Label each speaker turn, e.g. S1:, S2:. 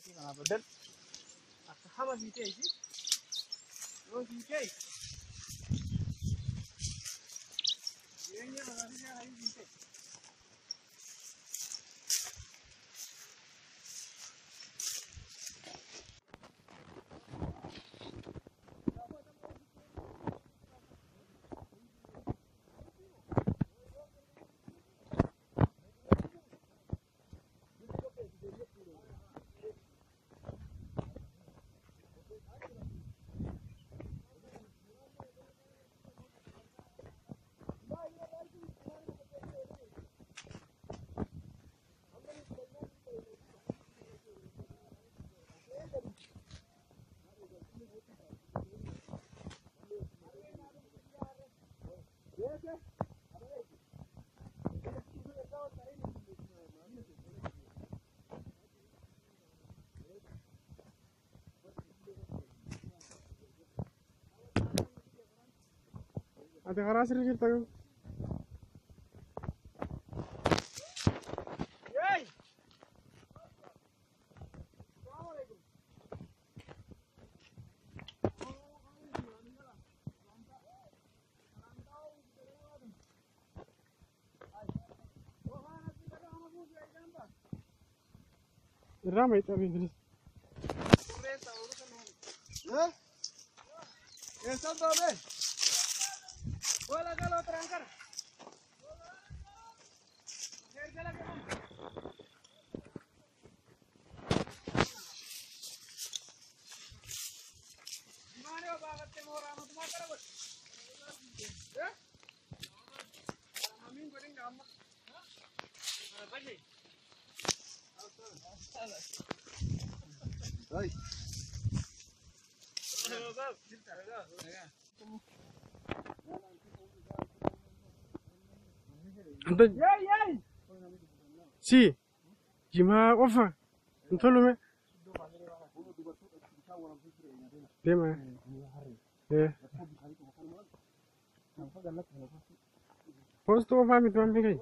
S1: Masih kana badan akka hama fiitee isi yoo fiitee jireenya magaalaa kana fiitee ada keras sih kita. Yey. Assalamualaikum. Ramai tapi Inggris. Eh? Eso doble. Bola kalau terangkan. Jalan ke mana? Di mana banget temu orang itu motor bos? Ya? Amin goreng gamak. Apa sih? Hai. Bab, cerita dah.
S2: انت سي جماعة وفا انت لو ديما ايه بوست وفا متوان بيجي